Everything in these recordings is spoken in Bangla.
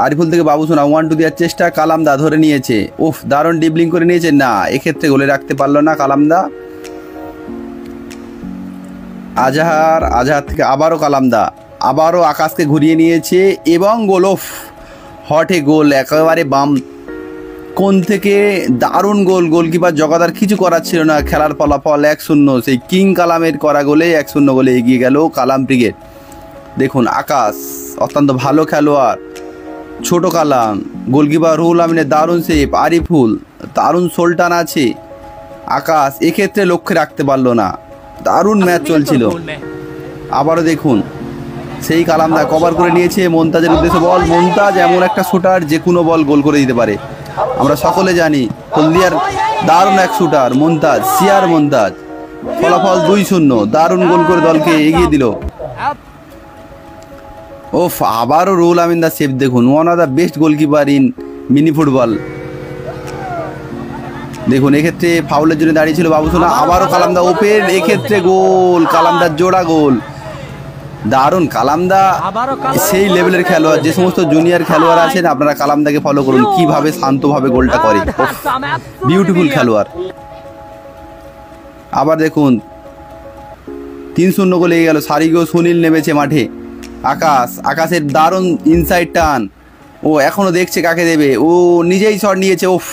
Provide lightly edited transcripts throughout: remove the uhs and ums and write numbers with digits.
আরিফুল থেকে বাবুসোনা 1-2 দেওয়ার চেষ্টা, কালামদা ধরে নিয়েছে। উফ, দারুণ ডিবলিং করে নিয়েছে। না, এক্ষেত্রে গোলে রাখতে পারলো না কালামদা। আজহার থেকে আবারও কালামদা, আবারও আকাশকে ঘুরিয়ে নিয়েছে এবং গোল। অফ, হটে গোল একেবারে বাম কোণ থেকে দারুণ গোল। গোলকিপার জগাদার কিছু করার ছিল না। খেলার ফলাফল 1-0। সেই কিং কালামের করা গোলে 1-0 গোলে এগিয়ে গেল কালাম ব্রিগেড। দেখুন আকাশ অত্যন্ত ভালো খেলোয়াড়, ছোট কালাম, গোলকিপার রুহুল আমিনের দারুণ সেভ, আরিফুল দারুণ সোলটান আছে। আকাশ এক্ষেত্রে লক্ষ্যে রাখতে পারলো না। দারুণ ম্যাচ চলছিল। আবারও দেখুন সেই কালামদা কভার করে নিয়েছে। মন্তাজের উদ্দেশ্যে বল। মন্তাজ এমন একটা শুটার, যে কোনো বল গোল করে দিতে পারে। আমরা সকলে জানি হলদিয়ার দারুণ এক শুটার মন্তাজ, সিয়ার মন্তাজ। ফলাফল 2-0। দারুণ গোল করে দলকে এগিয়ে দিল। ওফ, আবারও রুহুল আমিন দা সেভ। দেখুন, one of the best goalkeeper in mini football. দেখুন এক্ষেত্রে ফাউলের জন্য দাঁড়িয়ে ছিল বাবুসোনা। আবারও কালামদা ওপেন, এক্ষেত্রে গোল। কালামদার জোড়া গোল। দারুণ কালামদা সেই লেভেলের খেলোয়াড়। যে সমস্ত জুনিয়র খেলোয়াড় আছেন আপনারা কালামদাকে ফলো করুন, কিভাবে শান্তভাবে গোলটা করে। বিউটিফুল খেলোয়াড়। আবার দেখুন 3-0 গোলে গেল। সারিগো সুনীল নেমেছে মাঠে। আকাশের দারুণ ইনসাইড টান। ও এখনো দেখছে কাকে দেবে, ও নিজেই শট নিয়েছে। ওফ,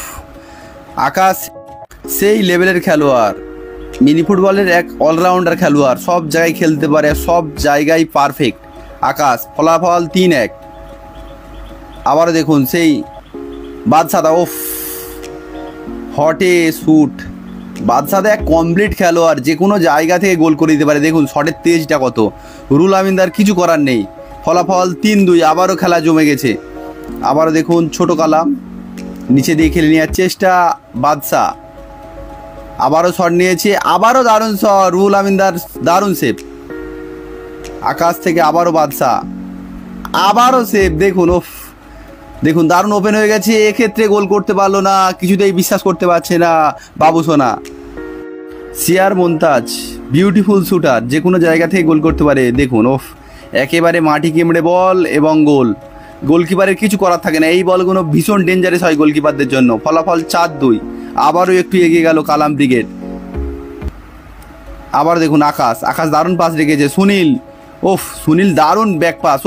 আকাশ সেই লেভেলের খেলোয়াড়, মিনি ফুটবলের এক অলরাউন্ডার খেলোয়াড়। সব জায়গায় খেলতে পারে, সব জায়গায় পারফেক্ট আকাশ। ফলাফল 3-1। আবারও দেখুন সেই বাদশাদা। ওফ, হটে শুট। বাদশাদা এক কমপ্লিট খেলোয়াড়, যে কোনো জায়গা থেকে গোল করে দিতে পারে। দেখুন শটের তেজটা কত। রুহুল আমিনদার কিছু করার নেই। ফলাফল 3-2। আবারও খেলা জমে গেছে। আবারও দেখুন ছোট কালাম নিচে দিয়ে খেলে নেওয়ার চেষ্টা, বাদশা আবারও শট নিয়েছে। আবারও দারুণ শট, রুহুল আমিনদার দারুণ সেভ। আকাশ থেকে আবারও বাদশা, আবারও সেভ। দেখুন ওফ, দেখুন দারুণ ওপেন হয়ে গেছে। এক্ষেত্রে গোল করতে পারলো না, কিছুতেই বিশ্বাস করতে পারছে না বাবুসোনা। সিয়ার মন্তাজ বিউটিফুল শুটার, যে কোনো জায়গা থেকে গোল করতে পারে। দেখুন ওফ, একেবারে মাটি কেমড়ে বল এবং গোল। গোলকিপারের কিছু করার থাকে না। এই বলগুলো ভীষণ ডেঞ্জারাস হয় গোলকিপারদের জন্য। ফলাফল 4-2। আবারও একটু এগিয়ে গেল কালাম ব্রিগেড। আবার দেখুন আকাশ দারুণ পাস রেখেছে। সুনীল, ওফ, সুনীল দারুণ ব্যাক পাস।